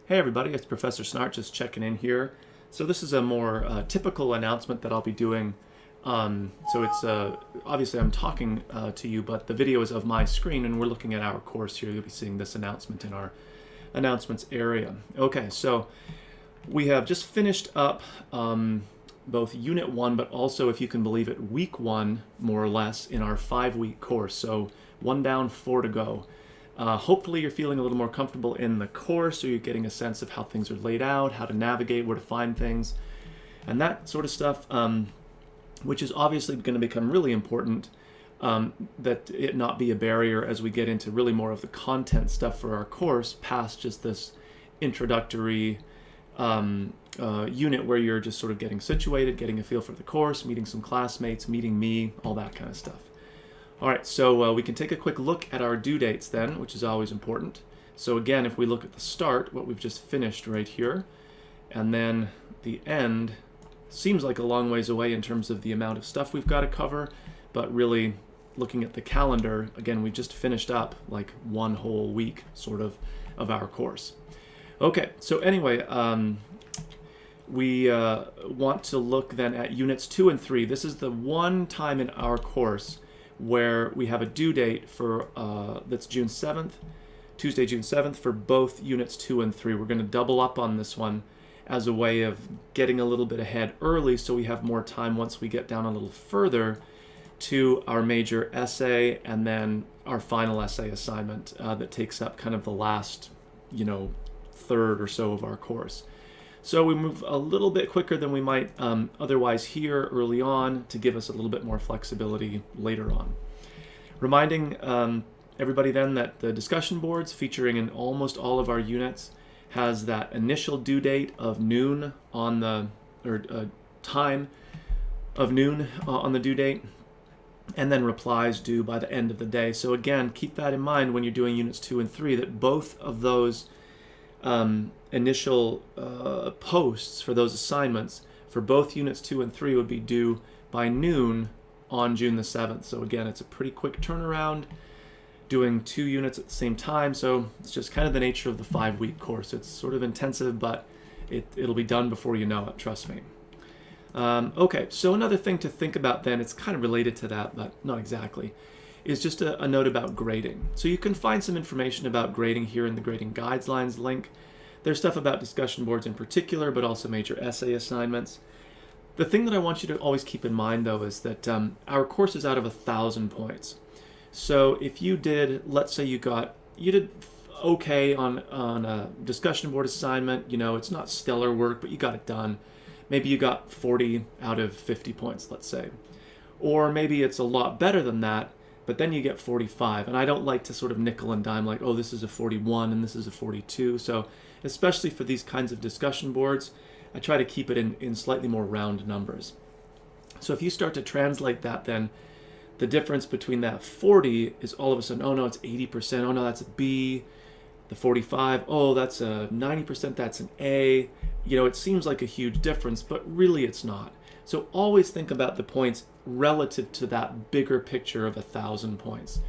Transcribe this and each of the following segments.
Hey everybody, it's Professor Snart just checking in here. So this is a more typical announcement that I'll be doing. So it's obviously I'm talking to you, but the video is of my screen and we're looking at our course here. You'll be seeing this announcement in our announcements area. Okay, so we have just finished up both Unit 1, but also, if you can believe it, Week 1, more or less, in our 5-week course. So 1 down, 4 to go. Hopefully you're feeling a little more comfortable in the course, or you're getting a sense of how things are laid out, how to navigate, where to find things, and that sort of stuff, which is obviously going to become really important, that it not be a barrier as we get into really more of the content stuff for our course, past just this introductory unit where you're just sort of getting situated, getting a feel for the course, meeting some classmates, meeting me, all that kind of stuff. All right, so we can take a quick look at our due dates then, which is always important. So again, if we look at the start, what we've just finished right here, and then the end seems like a long ways away in terms of the amount of stuff we've got to cover, but really looking at the calendar, again, we just finished up like 1 whole week sort of our course. Okay, so anyway, we want to look then at Units 2 and 3. This is the one time in our course where we have a due date for that's June 7th, Tuesday, June 7th, for both Units 2 and 3. We're going to double up on this one as a way of getting a little bit ahead early so we have more time once we get down a little further to our major essay and then our final essay assignment that takes up kind of the last, third or so of our course. So we move a little bit quicker than we might otherwise here early on to give us a little bit more flexibility later on. Reminding everybody then that the discussion boards featuring in almost all of our units has that initial due date of noon on the, time of noon on the due date, and then replies due by the end of the day. So again, keep that in mind when you're doing Units 2 and 3, that both of those initial posts for those assignments for both Units 2 and 3 would be due by noon on June the 7th. So again, it's a pretty quick turnaround doing 2 units at the same time. So it's just kind of the nature of the 5-week course. It's sort of intensive, but it'll be done before you know it, trust me. Okay, so another thing to think about then, it's kind of related to that, but not exactly, is just a note about grading. So you can find some information about grading here in the Grading Guidelines link. There's stuff about discussion boards in particular, but also major essay assignments. The thing that I want you to always keep in mind, though, is that our course is out of 1,000 points. So if you did, let's say you did okay on a discussion board assignment, it's not stellar work, but you got it done. Maybe you got 40 out of 50 points, let's say. Or maybe it's a lot better than that, but then you get 45. And I don't like to sort of nickel and dime like, oh, this is a 41 and this is a 42. So especially for these kinds of discussion boards, I try to keep it in slightly more round numbers. So if you start to translate that, then the difference between that 40 is all of a sudden, oh no, it's 80%. Oh no, that's a B. The 45, oh, that's a 90%, that's an A. It seems like a huge difference, but really it's not. So always think about the points relative to that bigger picture of 1,000 points.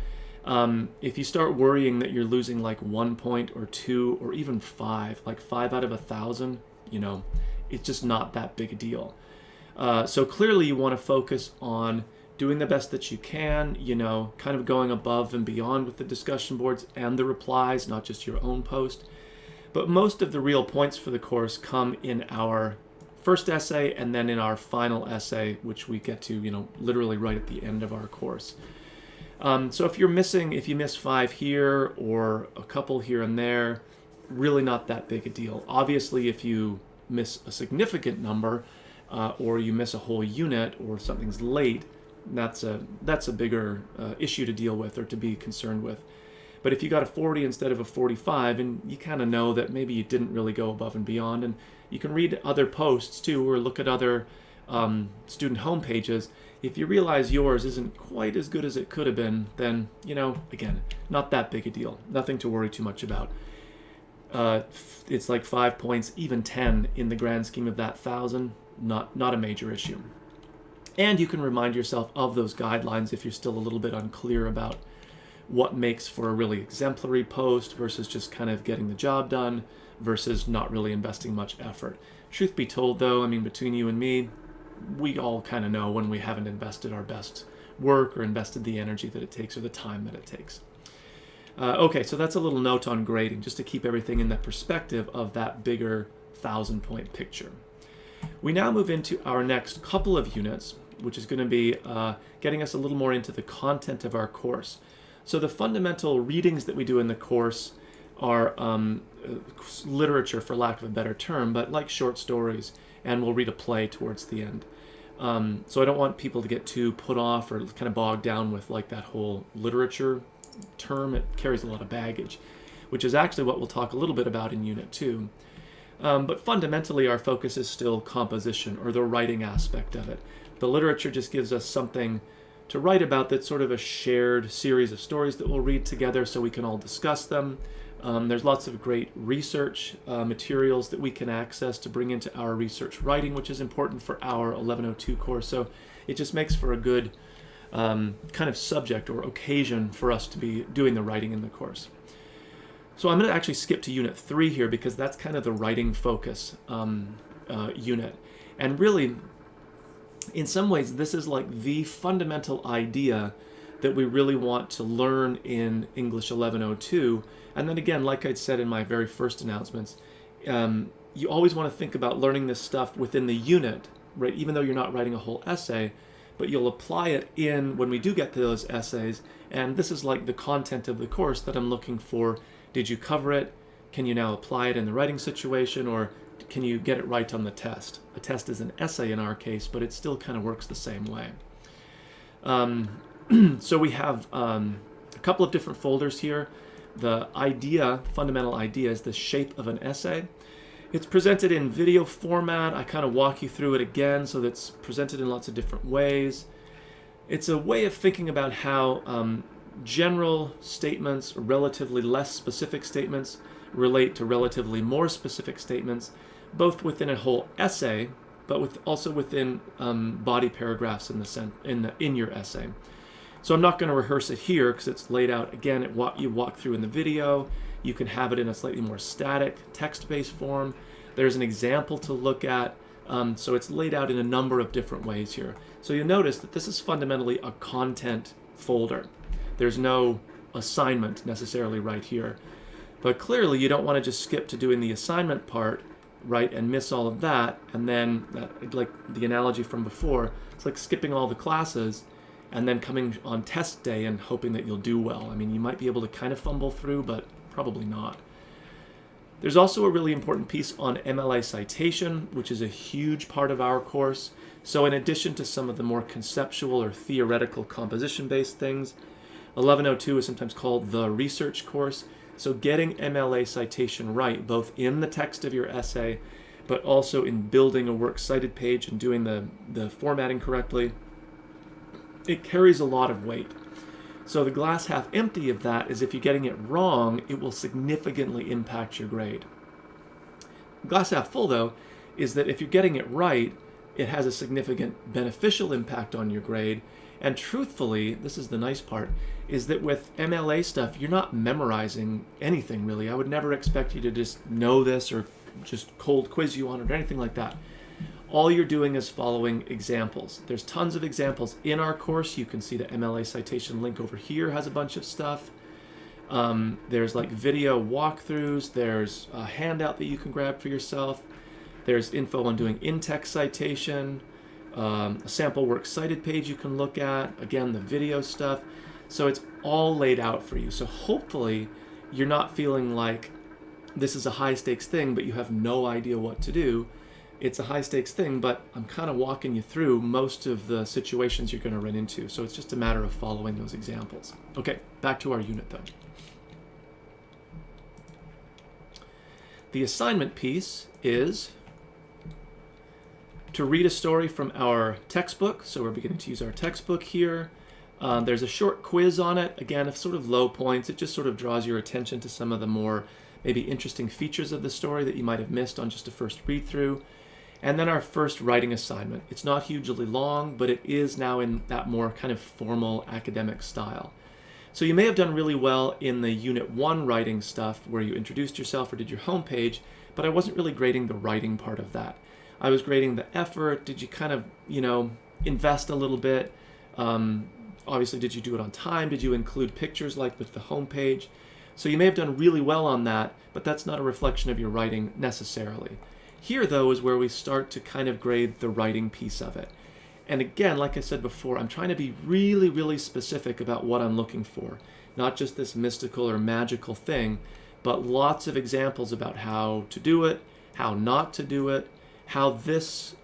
If you start worrying that you're losing like 1 point or 2 or even 5, like 5 out of 1,000, it's just not that big a deal. So clearly you want to focus on doing the best that you can, kind of going above and beyond with the discussion boards and the replies, not just your own post. But most of the real points for the course come in our first essay and then in our final essay, which we get to, literally right at the end of our course. So if you miss 5 here or a couple here and there, really not that big a deal. Obviously, if you miss a significant number or you miss a whole unit or something's late, that's a bigger issue to deal with or to be concerned with. But if you got a 40 instead of a 45, and you kind of know that maybe you didn't really go above and beyond, and you can read other posts too or look at other student home pages. If you realize yours isn't quite as good as it could have been, then, again, not that big a deal. Nothing to worry too much about. It's like 5 points, even 10 in the grand scheme of that 1,000, not a major issue. And you can remind yourself of those guidelines if you're still a little bit unclear about what makes for a really exemplary post versus just kind of getting the job done versus not really investing much effort. Truth be told, though, I mean, between you and me, we all kind of know when we haven't invested our best work or invested the energy that it takes or the time that it takes. Okay, so that's a little note on grading, just to keep everything in the perspective of that bigger 1,000-point picture. We now move into our next couple of units, which is going to be getting us a little more into the content of our course. So the fundamental readings that we do in the course are literature, for lack of a better term, but like short stories, and we'll read a play towards the end. So I don't want people to get too put off or kind of bogged down with like that whole literature term. It carries a lot of baggage, which is actually what we'll talk a little bit about in Unit 2. But fundamentally, our focus is still composition, or the writing aspect of it. The literature just gives us something to write about that's sort of a shared series of stories that we'll read together so we can all discuss them. There's lots of great research materials that we can access to bring into our research writing, which is important for our 1102 course. So it just makes for a good kind of subject or occasion for us to be doing the writing in the course. So I'm going to actually skip to Unit 3 here because that's kind of the writing focus unit. And really, in some ways, this is like the fundamental idea that we really want to learn in English 1102. And then again, like I said in my very first announcements, you always want to think about learning this stuff within the unit, right? Even though you're not writing a whole essay, but you'll apply it in when we do get to those essays. And this is like the content of the course that I'm looking for. Did you cover it? Can you now apply it in the writing situation, or can you get it right on the test? A test is an essay in our case, but it still kind of works the same way. So we have a couple of different folders here. The idea, fundamental idea, is the shape of an essay. It's presented in video format. I kind of walk you through it again so that's presented in lots of different ways. It's a way of thinking about how general statements, or relatively less specific statements, relate to relatively more specific statements, both within a whole essay, but also within body paragraphs in your essay. So I'm not going to rehearse it here because it's laid out again. You walk through in the video. You can have it in a slightly more static text-based form. There's an example to look at. So it's laid out in a number of different ways here. So you'll notice that this is fundamentally a content folder. There's no assignment necessarily right here. But clearly you don't want to just skip to doing the assignment part, right, and miss all of that. And then, like the analogy from before, it's like skipping all the classes and then coming on test day and hoping that you'll do well. I mean, you might be able to kind of fumble through, but probably not. There's also a really important piece on MLA citation, which is a huge part of our course. So in addition to some of the more conceptual or theoretical composition-based things, 1102 is sometimes called the research course. So getting MLA citation right, both in the text of your essay, but also in building a works cited page and doing the formatting correctly, it carries a lot of weight. So the glass half empty of that is if you're getting it wrong, it will significantly impact your grade. Glass half full, though, is that if you're getting it right, it has a significant beneficial impact on your grade. And truthfully, this is the nice part, is that with MLA stuff, you're not memorizing anything really. I would never expect you to just know this or just cold quiz you on it or anything like that. All you're doing is following examples. There's tons of examples in our course. You can see the MLA citation link over here has a bunch of stuff. There's like video walkthroughs. There's a handout that you can grab for yourself. There's info on doing in-text citation, a sample works cited page you can look at, again, the video stuff. So it's all laid out for you. So hopefully you're not feeling like this is a high stakes thing, but you have no idea what to do. It's a high stakes thing, but I'm kind of walking you through most of the situations you're going to run into. So it's just a matter of following those examples. Okay, back to our unit though. The assignment piece is to read a story from our textbook. So we're beginning to use our textbook here. There's a short quiz on it. Again, of sort of low points. It just sort of draws your attention to some of the more maybe interesting features of the story that you might have missed on just a first read through. And then our first writing assignment. It's not hugely long, but it is now in that more kind of formal academic style. So you may have done really well in the Unit 1 writing stuff where you introduced yourself or did your homepage, but I wasn't really grading the writing part of that. I was grading the effort. Did you kind of, invest a little bit? Obviously, did you do it on time? Did you include pictures like with the homepage? So you may have done really well on that, but that's not a reflection of your writing necessarily. Here, though, is where we start to kind of grade the writing piece of it. And again, like I said before, I'm trying to be really, really specific about what I'm looking for. Not just this mystical or magical thing, but lots of examples about how to do it, how not to do it, how this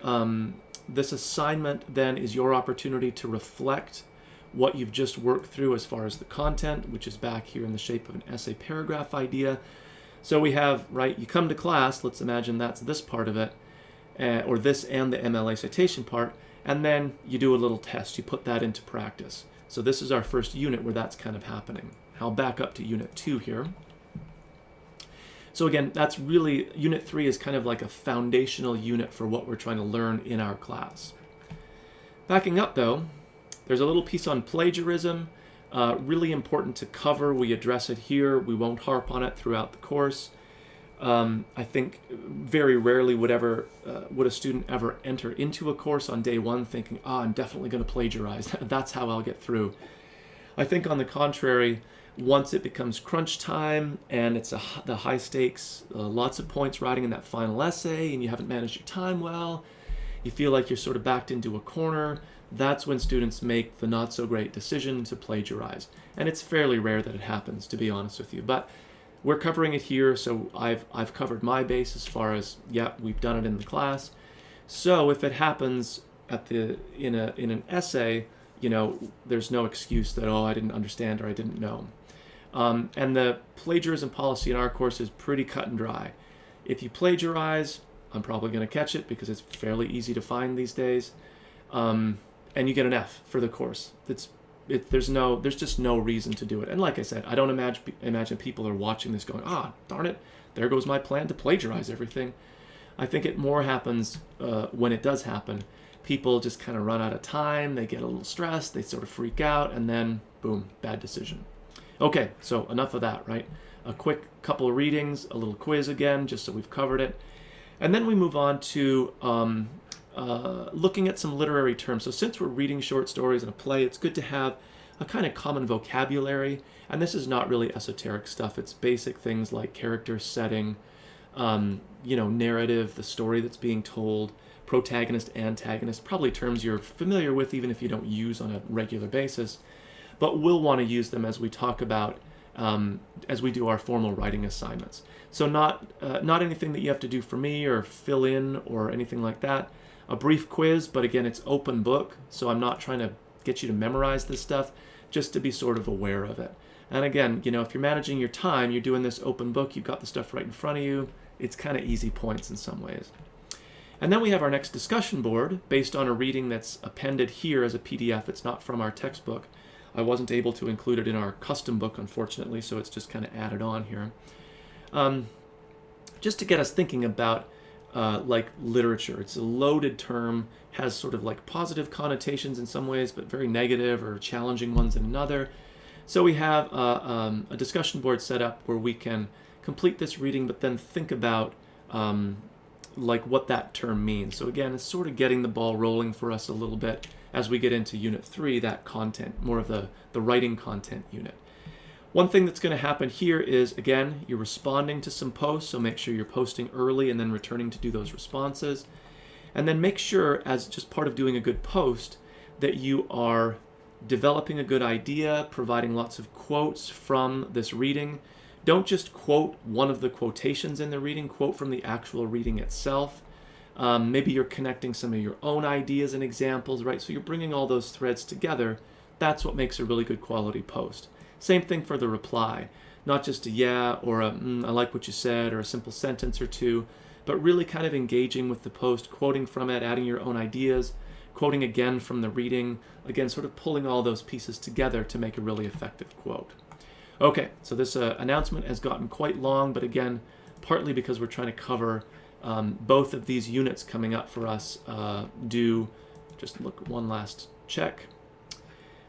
assignment then is your opportunity to reflect what you've just worked through as far as the content, which is back here in the shape of an essay paragraph idea. So we have, right, you come to class, let's imagine that's this part of it, or this and the MLA citation part, and then you do a little test. You put that into practice. So this is our first unit where that's kind of happening. I'll back up to Unit 2 here. So again, that's really, Unit 3 is kind of like a foundational unit for what we're trying to learn in our class. Backing up though, there's a little piece on plagiarism, really important to cover. We address it here. We won't harp on it throughout the course. I think very rarely would a student ever enter into a course on day one thinking, I'm definitely going to plagiarize. That's how I'll get through. I think on the contrary, once it becomes crunch time and it's the high stakes, lots of points writing in that final essay, and you haven't managed your time well, you feel like you're sort of backed into a corner, that's when students make the not so great decision to plagiarize. And it's fairly rare that it happens, to be honest with you. But we're covering it here, so I've covered my base as far as, yeah, we've done it in the class. So if it happens in an essay, there's no excuse that, I didn't understand or I didn't know. And the plagiarism policy in our course is pretty cut and dry. If you plagiarize, I'm probably going to catch it because it's fairly easy to find these days, and you get an F for the course. There's just no reason to do it. And like I said, I don't imagine people are watching this going, darn it, there goes my plan to plagiarize everything. I think it more happens when it does happen. People just kind of run out of time, they get a little stressed, they sort of freak out, and then boom, bad decision. Okay, so enough of that, right? A quick couple of readings, a little quiz again, just so we've covered it. And then we move on to looking at some literary terms. So since we're reading short stories in a play, it's good to have a kind of common vocabulary. And this is not really esoteric stuff. It's basic things like character, setting, narrative, the story that's being told, protagonist, antagonist, probably terms you're familiar with even if you don't use on a regular basis. But we'll want to use them as we talk about, as we do our formal writing assignments. So not anything that you have to do for me or fill in or anything like that. A brief quiz, but again, it's open book, so I'm not trying to get you to memorize this stuff, just to be sort of aware of it. And again, if you're managing your time, you're doing this open book, you've got the stuff right in front of you, it's kind of easy points in some ways. And then we have our next discussion board based on a reading that's appended here as a PDF. It's not from our textbook. I wasn't able to include it in our custom book, unfortunately, so it's just kind of added on here. Just to get us thinking about like literature. It's a loaded term, has sort of like positive connotations in some ways, but very negative or challenging ones in another. So we have a discussion board set up where we can complete this reading, but then think about like what that term means. So again, it's sort of getting the ball rolling for us a little bit as we get into Unit 3, that content, more of the writing content unit. One thing that's going to happen here is, again, you're responding to some posts, so make sure you're posting early and then returning to do those responses. And then make sure, as just part of doing a good post, that you are developing a good idea, providing lots of quotes from this reading. Don't just quote one of the quotations in the reading, quote from the actual reading itself. Maybe you're connecting some of your own ideas and examples, right? So you're bringing all those threads together. That's what makes a really good quality post. Same thing for the reply. Not just a yeah or a I like what you said or a simple sentence or two, but really kind of engaging with the post, quoting from it, adding your own ideas, quoting again from the reading, again, sort of pulling all those pieces together to make a really effective quote. Okay, so this announcement has gotten quite long, but again, partly because we're trying to cover both of these units coming up for us. Just look one last check.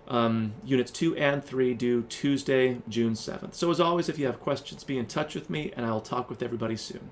Units 2 and 3 due Tuesday, June 7th. So as always, if you have questions, be in touch with me, and I will talk with everybody soon.